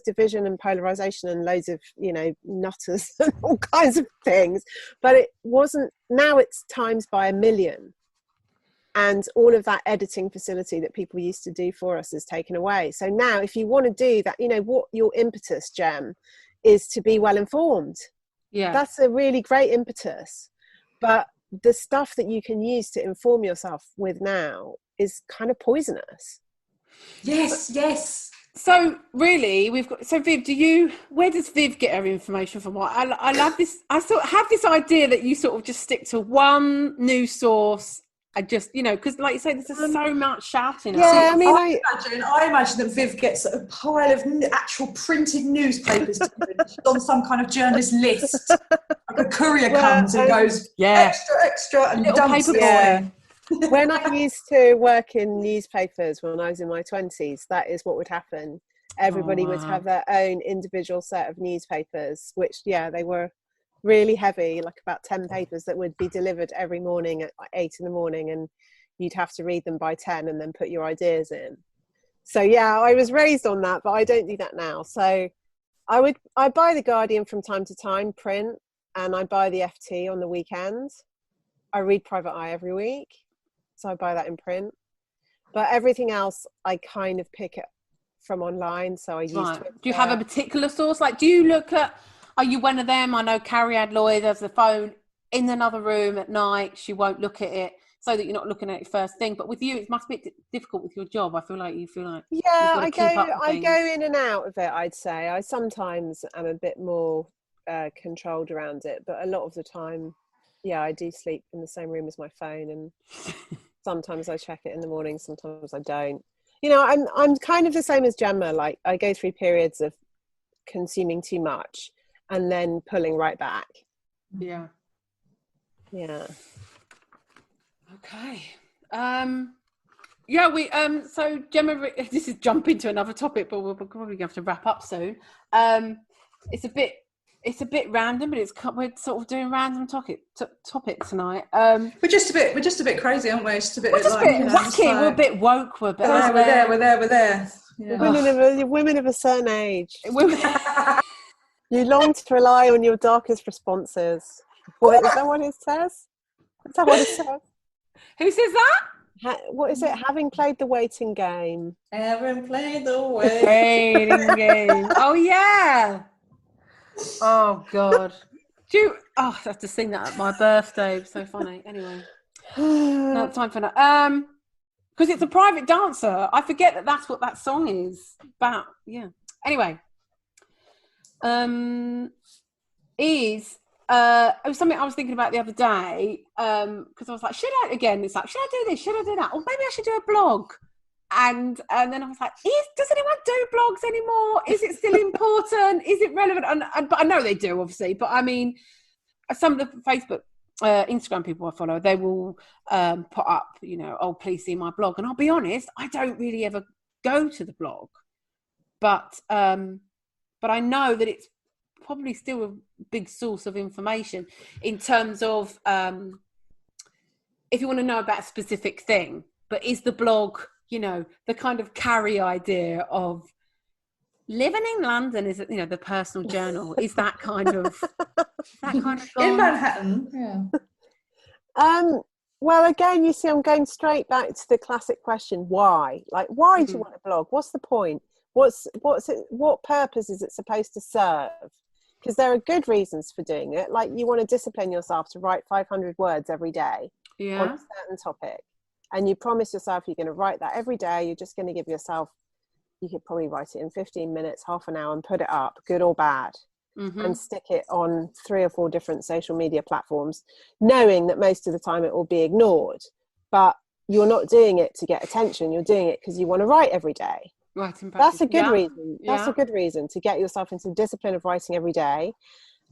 division and polarization and loads of, you know, nutters and all kinds of things. But it wasn't. Now it's times by a million, and all of that editing facility that people used to do for us is taken away. So now, if you want to do that, you know what your impetus, Gem, is to be well informed. Yeah, that's a really great impetus, but the stuff that you can use to inform yourself with now is kind of poisonous. Yes. So really, Viv, where does Viv get her information from? I love this. I sort of have this idea that you sort of just stick to one news source. I just, you know, because like you say, there's just so much shouting. Yeah, I mean, I imagine that Viv gets a pile of actual printed newspapers on some kind of journalist list. Like a courier comes and goes, extra, and dumps it away. When I used to work in newspapers when I was in my 20s, that is what would happen. Everybody would have their own individual set of newspapers, which, they were really heavy, like about 10 papers that would be delivered every morning at like 8 in the morning, and you'd have to read them by 10 and then put your ideas in. So I was raised on that, but I don't do that now. So I buy the Guardian from time to time, print, and I buy the FT on the weekends. I read Private Eye every week, so I buy that in print. But everything else I kind of pick it from online, so I use Twitter. Do you have a particular source? Like, do you look at, are you one of them? I know Carrie Ad Lloyd has the phone in another room at night. She won't look at it so that you're not looking at it first thing. But with you, it must be difficult with your job. I feel like I go in and out of it, I'd say. I sometimes am a bit more controlled around it, but a lot of the time, I do sleep in the same room as my phone, and sometimes I check it in the morning, sometimes I don't. You know, I'm kind of the same as Gemma. Like, I go through periods of consuming too much and then pulling right back. Yeah. Okay. So Gemma, this is jumping to another topic, but we're probably going to have to wrap up soon. It's a bit random, but we're sort of doing random topic tonight. We're just a bit crazy, aren't we? It's just a bit wacky. We're a bit woke. We're there. Yeah. Women of a certain age. You long to rely on your darkest responses. What, is that what it says? Is that what it says? Who says that? What is it? Having played the waiting game. Having played the waiting game. Oh, yeah. Oh, God. I have to sing that at my birthday. It's so funny. Anyway. No time for that. Because it's a private dancer. I forget that that's what that song is about. Yeah. Anyway. it was something I was thinking about the other day, because I was like, should I do this? Should I do that? Or maybe I should do a blog. And then I was like, does anyone do blogs anymore? Is it still important? Is it relevant? But I know they do, obviously. But I mean, some of the Facebook, Instagram people I follow, they will put up, oh, please see my blog. And I'll be honest, I don't really ever go to the blog. But I know that it's probably still a big source of information in terms of if you want to know about a specific thing. But is the blog, the kind of carry idea of living in London, is it, the personal journal, is that kind of in Manhattan? Yeah. Well, again, you see, I'm going straight back to the classic question: why? Like, why do you want a blog? What's the point? What purpose is it supposed to serve? Because there are good reasons for doing it. Like, you want to discipline yourself to write 500 words every day on a certain topic, and you promise yourself you're going to write that every day. You're just going to give yourself, you could probably write it in 15 minutes, half an hour, and put it up, good or bad, and stick it on 3 or 4 different social media platforms, knowing that most of the time it will be ignored. But you're not doing it to get attention. You're doing it because you want to write every day. That's a good reason. That's a good reason to get yourself into the discipline of writing every day,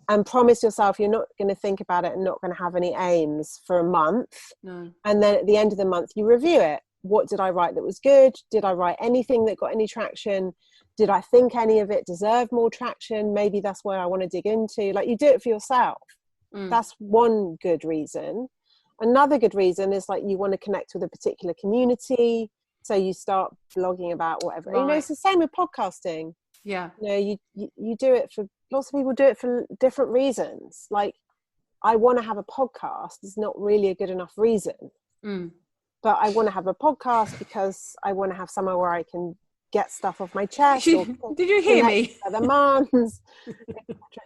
and promise yourself you're not going to think about it and not going to have any aims for a month. No. And then at the end of the month, you review it. What did I write that was good? Did I write anything that got any traction? Did I think any of it deserved more traction? Maybe that's where I want to dig into. Like, you do it for yourself. That's one good reason. Another good reason is like you want to connect with a particular community. So you start blogging about whatever. Right. It's the same with podcasting. Yeah. You do it for, lots of people do it for different reasons. Like, I want to have a podcast is not really a good enough reason. But I want to have a podcast because I want to have somewhere where I can get stuff off my chest. Did you hear me? Other mums,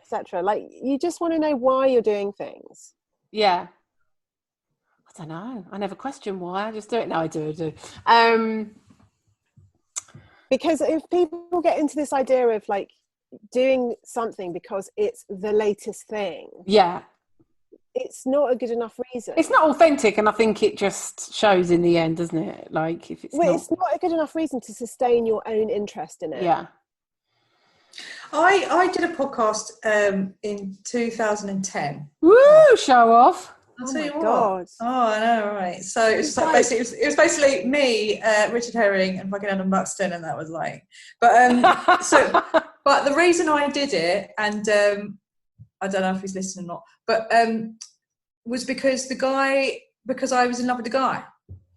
etc. Like, you just want to know why you're doing things. Yeah. I don't know. I never question why. I just do it. No, I do. Because if people get into this idea of like doing something because it's the latest thing, it's not a good enough reason. It's not authentic, and I think it just shows in the end, doesn't it? Like, if it's it's not a good enough reason to sustain your own interest in it. Yeah. I did a podcast in 2010. Woo! Show off. I'll tell you what. God. Oh, I know, right? So it was basically me, Richard Herring, and fucking Adam Buxton, and that was like. But but the reason I did it, and I don't know if he's listening or not, but was because I was in love with the guy.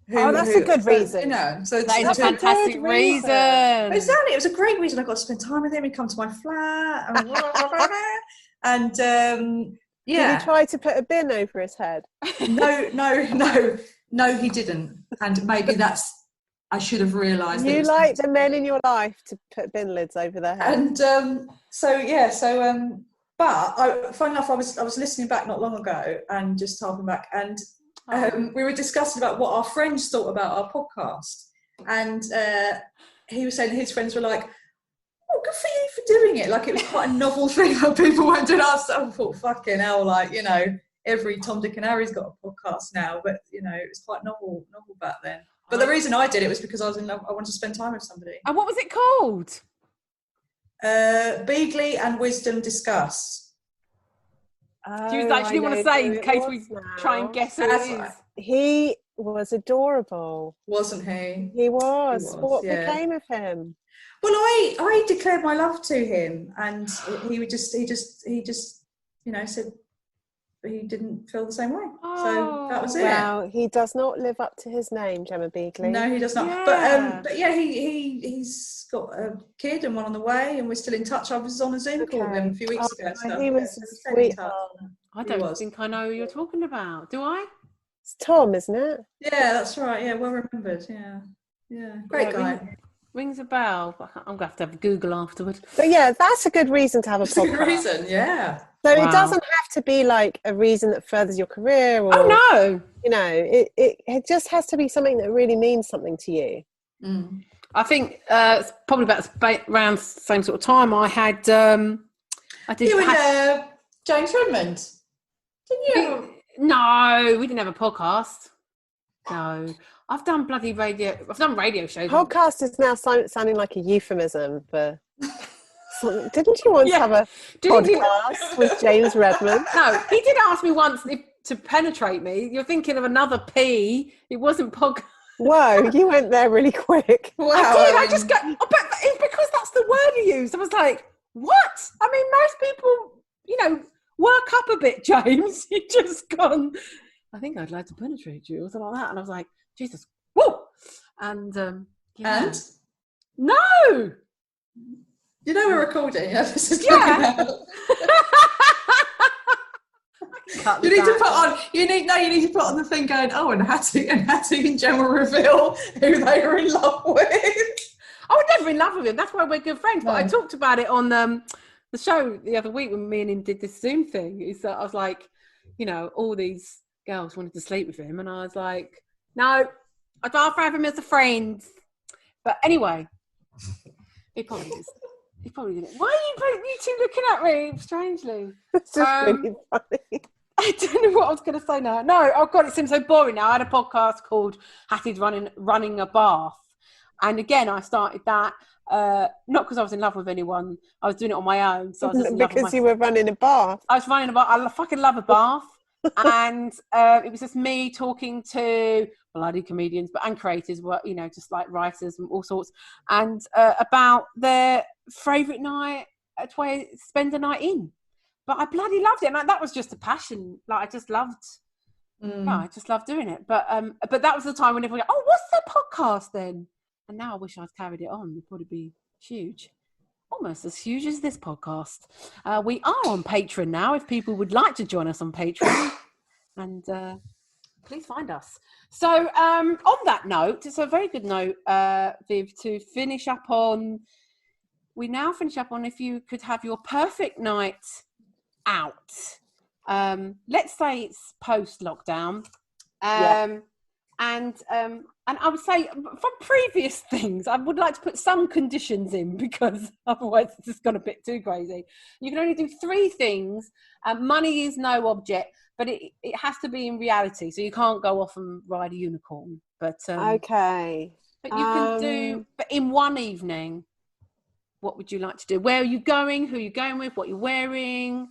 That's a good reason. So that is a fantastic reason. Exactly, it was a great reason. I got to spend time with him. He'd come to my flat, and yeah. Did he try to put a bin over his head? No, he didn't. And maybe I should have realised. You like the men in your life to put bin lids over their head. And but funny enough, I was listening back not long ago and just talking back, and we were discussing about what our friends thought about our podcast, and he was saying his friends were like, "Oh, good for you for doing it!" Like, it was quite a novel thing that people weren't doing. I thought, fucking hell, like, every Tom, Dick, and Harry's got a podcast now, but it was quite novel back then. But the reason I did it was because I was in love. I wanted to spend time with somebody. And what was it called? Beagley and Wisdom Discuss. Do you actually want to say, in case we try and guess who it is? He was adorable, wasn't he? He was. What became of him? Well, I declared my love to him, and he just said he didn't feel the same way. So that was it. Wow, he does not live up to his name, Gemma Beagley. No, he does not. Yeah. But yeah, he's got a kid and one on the way, and we're still in touch. I was on a Zoom call with him a few weeks ago. So he was a sweetheart. I don't think I know who you're talking about. Do I? It's Tom, isn't it? Yeah, that's right. Yeah, well remembered. Yeah, great guy. Rings a bell. I'm going to have a Google afterwards. But yeah, that's a good reason to have a podcast. That's a good reason, yeah. So it doesn't have to be like a reason that furthers your career, or no, it just has to be something that really means something to you. I think it's probably about around the same sort of time I had. I did. You and James Redmond. Didn't you ever? No, we didn't have a podcast. No. I've done bloody radio. I've done radio shows. Podcast is now sounding like a euphemism for something. Didn't you once have a podcast with James Redmond? No, he did ask me once to penetrate me. You're thinking of another P. It wasn't podcast. Whoa, you went there really quick. Wow, I did. I just got. Oh, but it's because that's the word he used. I was like, what? I mean, most people, work up a bit, James. You just gone. I think I'd like to penetrate you or something like that. And I was like, Jesus, whoa! And And no, you know we're recording. Yeah, this is yeah. You need to put on. You need to put on the thing going. Oh, and Hatty and Gemma reveal who they were in love with. I was never in love with him. That's why we're good friends. But I talked about it on the show the other week when me and him did this Zoom thing. Is that I was like, all these girls wanted to sleep with him, and I was like, no, I'd rather have him as a friend. But anyway, he probably is. He probably didn't. Why are you two looking at me strangely? It's just really funny. I don't know what I was going to say now. No, oh God, it seems so boring now. I had a podcast called Hatty's Running a Bath. And again, I started that, not because I was in love with anyone. I was doing it on my own. So I was just because you were running a bath. I was running a bath. I fucking love a bath. And it was just me talking to bloody comedians, and creators, just like writers and all sorts, and about their favourite night to spend a night in. But I bloody loved it, and that was just a passion. Like I just loved, I just loved doing it. But that was the time when everyone go, oh, what's the podcast then? And now I wish I'd carried it on. It'd probably be huge. Almost as huge as this podcast. We are on Patreon now, if people would like to join us on Patreon. And please find us. So on that note, it's a very good note, Viv, to finish up on. We now finish up on if you could have your perfect night out. Let's say it's post-lockdown. And I would say from previous things, I would like to put some conditions in because otherwise it's just gone a bit too crazy. You can only do 3 things. Money is no object, but it has to be in reality. So you can't go off and ride a unicorn. But okay. But you can do. But in one evening, what would you like to do? Where are you going? Who are you going with? What you're wearing?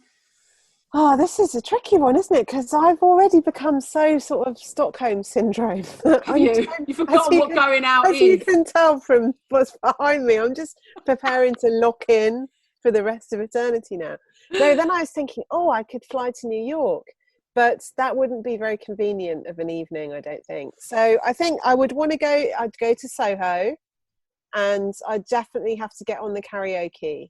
Oh, this is a tricky one, isn't it? Because I've already become so sort of Stockholm syndrome. You've forgotten what going out is. As you can tell from what's behind me, I'm just preparing to lock in for the rest of eternity now. No, then I was thinking, I could fly to New York, but that wouldn't be very convenient of an evening, I don't think. So I think I would want to go, I'd go to Soho, and I'd definitely have to get on the karaoke.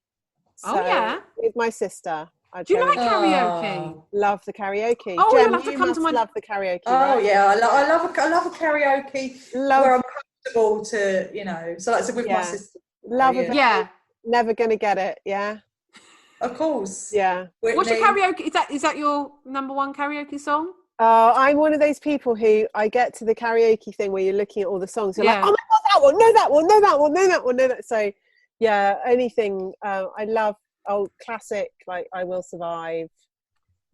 So, with my sister. Do you like karaoke? Love the karaoke. Oh, Jem, you'll have to come to my... love the karaoke. Oh, right? yeah. I love a karaoke where I'm comfortable to, so like with my sister. Love it. Yeah. Never going to get it, yeah? Of course. Yeah. Whitney. What's your karaoke? Is that your number one karaoke song? I'm one of those people who I get to the karaoke thing where you're looking at all the songs. You're like, oh my God, that one, no, that one, no, that one, no, that one, no, that. So, yeah, anything. I love old classic, like I Will Survive.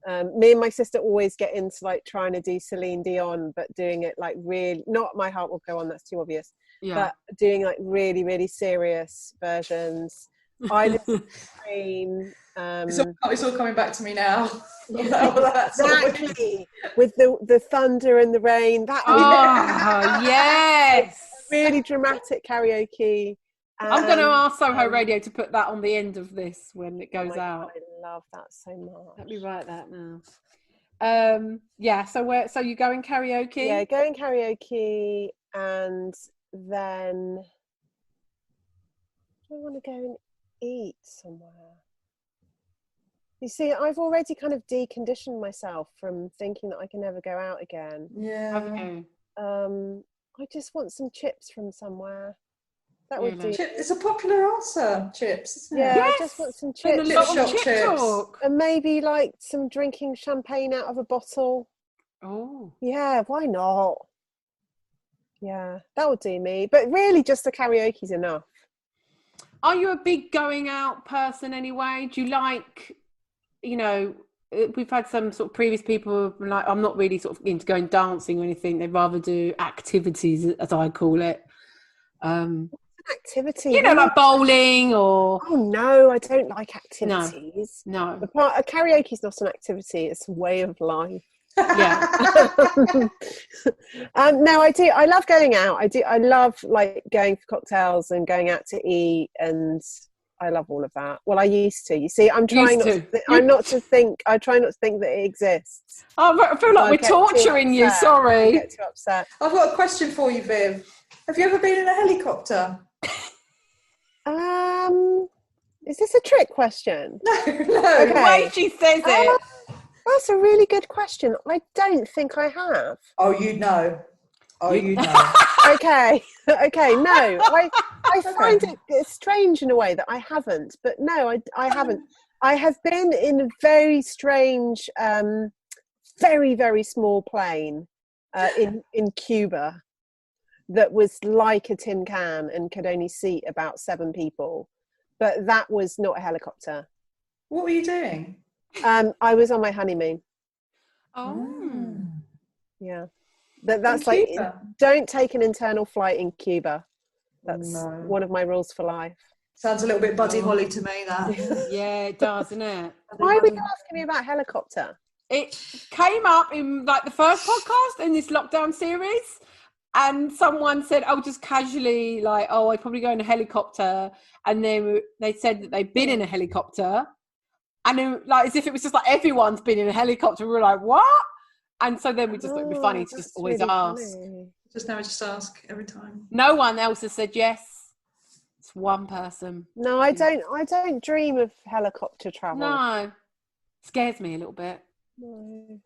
Me and my sister always get into like trying to do Celine Dion, but doing it like really, not My Heart Will Go On, that's too obvious, but doing like really, really serious versions. I listen to Cream. It's all coming back to me now. Exactly. With the thunder and the rain. Yes. Really dramatic karaoke. I'm going to ask Soho Radio to put that on the end of this when it goes out. I love that so much. Let me write that now. So you going karaoke? Yeah, going karaoke, and then I want to go and eat somewhere. You see, I've already kind of deconditioned myself from thinking that I can never go out again. Yeah. Okay. I just want some chips from somewhere. That would do. It's a popular answer, chips, isn't it? Yeah, yes. I just want some chips. Chips. And maybe like some drinking champagne out of a bottle. Oh. Yeah, why not? Yeah, that would do me. But really just the karaoke's enough. Are you a big going out person anyway? Do you like, we've had some sort of previous people who are like, I'm not really sort of into going dancing or anything. They'd rather do activities, as I call it. Activity, Like bowling or. Oh no, I don't like activities. No. Karaoke's not an activity; it's a way of life. Yeah. No, I do. I love going out. I love like going for cocktails and going out to eat, and I love all of that. Well, I used to. You see, I'm trying not to. I'm not to think. I try not to think that it exists. Oh, I feel like we're torturing you. Sorry. I get too upset. I've got a question for you, Viv. Have you ever been in a helicopter? Is this a trick question? No. Okay. The way she says it. That's a really good question. I don't think I have. Oh, you know. Okay. No, I find it strange in a way that I haven't. But no, I haven't. I have been in a very strange, very, very small plane in Cuba that was like a tin can and could only seat about 7 people. But that was not a helicopter. What were you doing? I was on my honeymoon. Oh. Yeah. That's like, don't take an internal flight in Cuba. That's one of my rules for life. Sounds a little bit Buddy Holly to me, that. Yeah, it does, doesn't it? Why were you asking me about helicopter? It came up in like the first podcast in this lockdown series, and someone said, "Oh, just casually, like, oh, I'd probably go in a helicopter," and then they said that they'd been in a helicopter, and then, like, as if it was just like everyone's been in a helicopter. We were like, "What?" And so then we just thought it'd be funny to just always really ask. Funny. Just ask every time. No one else has said yes. It's one person. No, I don't dream of helicopter travel. No, scares me a little bit. No.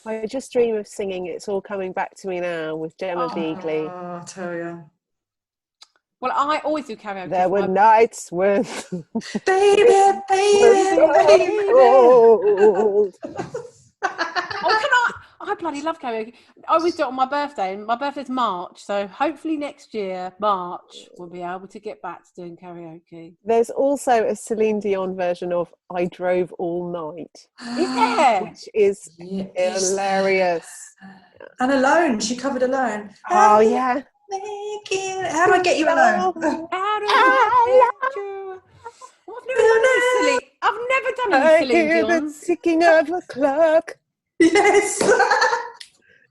I just dream of singing "It's All Coming Back to Me Now" with Gemma Beagley. Oh, I tell you. Well, I always do karaoke. There were nights when baby. Cold. I bloody love karaoke. I always do it on my birthday. My birthday's March, so hopefully next year, March, we'll be able to get back to doing karaoke. There's also a Celine Dion version of "I Drove All Night." Is there? Which is hilarious. And Alone, she covered Alone. Oh, yeah. How do I get you alone? I've never done any Celine Dion. The ticking of a clock. Yes.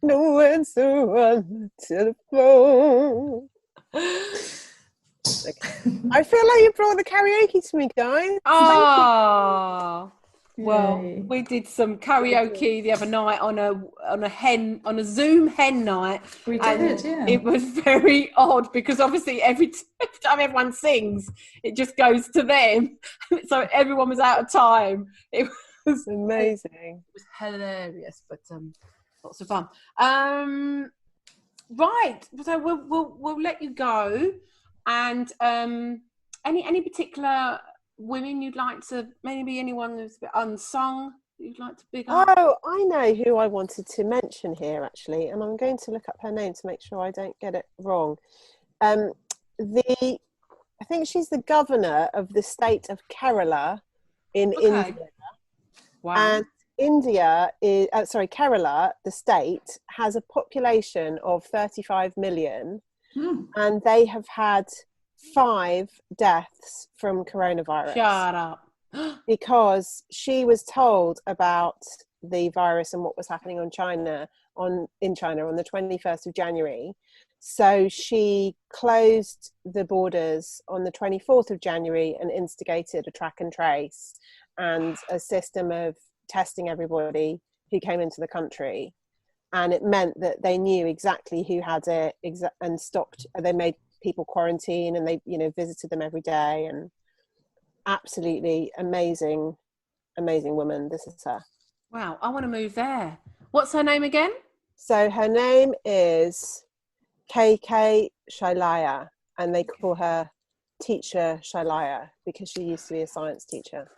No answer on the telephone. Okay. I feel like you brought the karaoke to me, guys. Oh. Well, we did some karaoke the other night on a Zoom hen night. We did, yeah. It was very odd because obviously every time everyone sings, it just goes to them. So everyone was out of time. It was amazing. It was hilarious, but lots of fun. Right, so we'll let you go. And any particular women you'd like to, maybe anyone who's a bit unsung you'd like to big up? Oh, I know who I wanted to mention here actually, and I'm going to look up her name to make sure I don't get it wrong. I think she's the governor of the state of Kerala in India. Wow. And Kerala, the state, has a population of 35 million, and they have had 5 deaths from coronavirus. Shut up. Because she was told about the virus and what was happening in China on the 21st of January. So she closed the borders on the 24th of January and instigated a track and trace and a system of testing everybody who came into the country. And it meant that they knew exactly who had it and stopped. They made people quarantine and they, visited them every day. And absolutely amazing woman. This is her. Wow, I want to move there. What's her name again? So her name is KK Shailaya, and they call her Teacher Shailaya because she used to be a science teacher.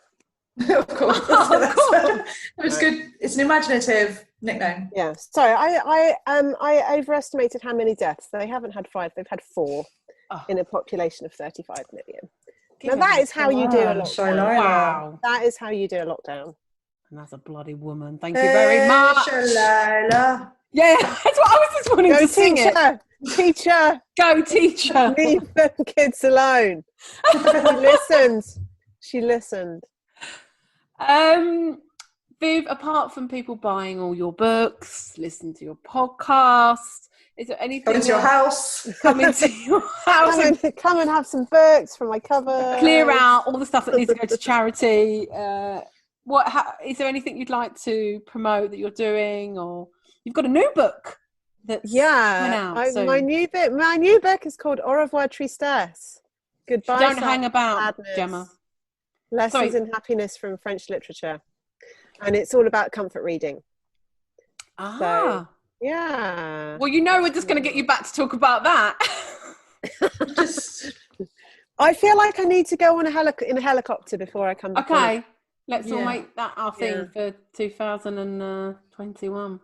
Of course. That was good. It's an imaginative nickname. Yeah. Sorry, I overestimated how many deaths. They haven't had 5, they've had 4 in a population of 35 million. Now that is how you do a lockdown. Wow. That is how you do a lockdown. And that's a bloody woman. Thank you very much. Shalala. Yeah, that's what I was just wanting Go to sing it. Teacher. Go, teacher. Leave the kids alone. She listened. Viv, apart from people buying all your books, listen to your podcast, is there anything? Come into your house. Come into your house. Come and have some books from my cover. Clear out all the stuff that needs to go to charity. Is there anything you'd like to promote that you're doing, or you've got a new book that's coming out soon? My new book is called Au revoir tristesse. Goodbye. Don't hang about, sadness. Gemma. Lessons in happiness from French literature, and it's all about comfort reading. So, yeah. Well, we're just going to get you back to talk about that. I feel like I need to go on in a helicopter before I come back. Okay, let's all make that our thing for 2021.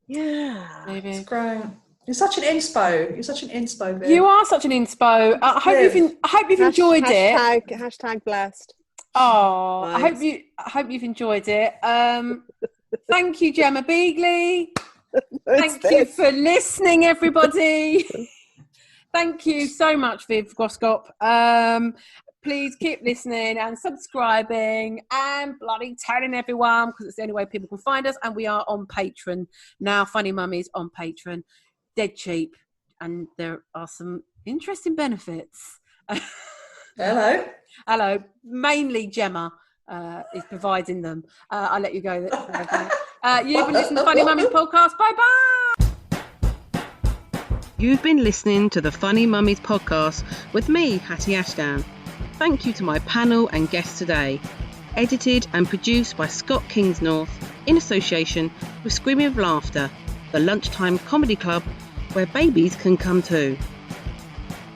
Yeah, maybe. It's great. You're such an inspo. Viv. You are such an inspo. I hope you've enjoyed it. Hashtag blessed. Oh, Nice. I hope you've enjoyed it. Thank you, Gemma Beagley. Thank you for listening, everybody. Thank you so much, Viv Groskop. Please keep listening and subscribing and bloody telling everyone, because it's the only way people can find us. And we are on Patreon now. Funny Mummies on Patreon. Dead cheap. And there are some interesting benefits. Hello. Mainly Gemma is providing them. I'll let you go. You've been listening to Funny Mummies podcast. Bye-bye. You've been listening to the Funny Mummies podcast with me, Hatty Ashdown. Thank you to my panel and guests today. Edited and produced by Scott Kingsnorth in association with Screaming of Laughter, the lunchtime comedy club where babies can come too.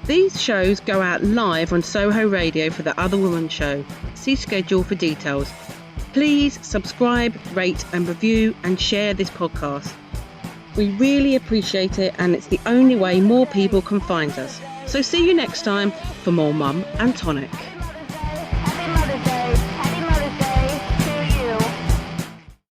These shows go out live on Soho Radio for the Other Woman show. See schedule for details. Please subscribe, rate and review and share this podcast. We really appreciate it, and it's the only way more people can find us. So see you next time for more Mum and Tonic.